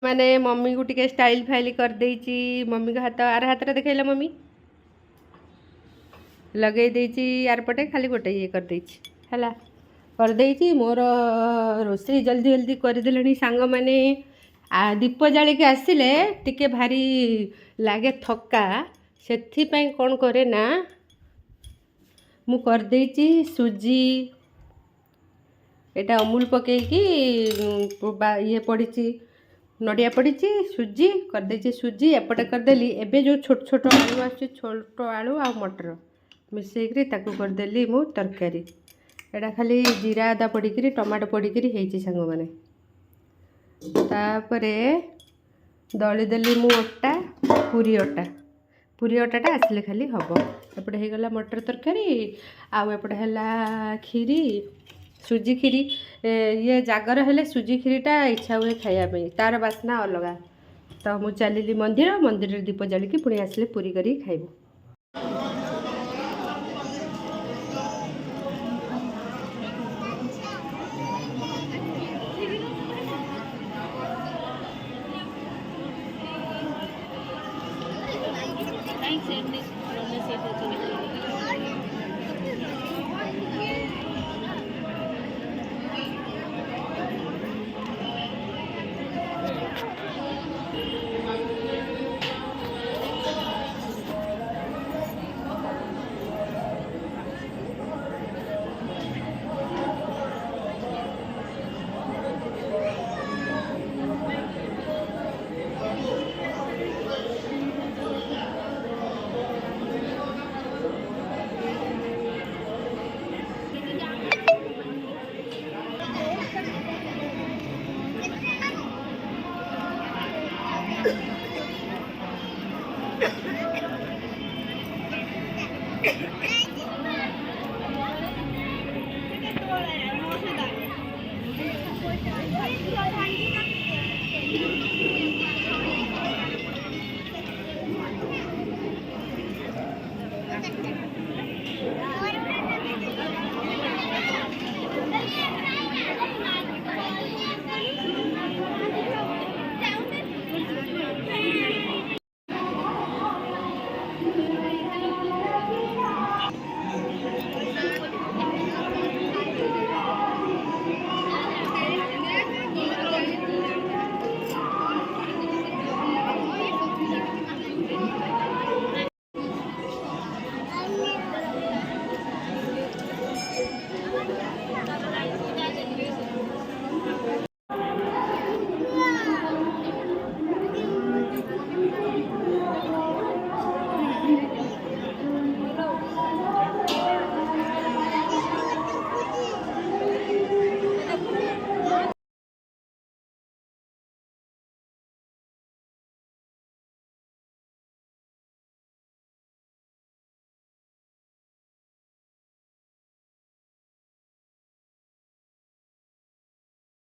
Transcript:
मैंने मम्मी को टिके स्टाइल फाइल कर देची मम्मी का हाथ आर हाथ रे देखैला मम्मी लगे देची यार पटे खाली गोटे ये कर देची हला कर देची मोर रोसे जल्दी जल्दी कर देलनी सांग माने आ दीप जाली के आसिले टिके भारी लागे थक्का सेथि पई कोन करे ना मु कर देची सुजी एटा अमूल पकेकी ये पड़ी नड़िया पड़ी सुजी कर देची सुजी एपटे करदेली एबे जो छोट छोट आलू आछी छोट आलू आ मटर मिसेकरी ताकू करदेली मु तरकारी एटा खाली जीरा आदा पड़ीकरी टमाटो पड़ीकरी हेची सांग माने तापरे दली देली मु अटा पूरी अटाटा आसले खाली हम एपटे हो गला मटर तरकारी आउ एपटे है खीरी सुजी खीरी ये जागर हेले सुजी खीरीटा इच्छा हुए खायापी तार बास्ना अलग तो मु चलिली मंदिर मंदिर दीप जालिकी पुणी आसले पूरी करी खाइबू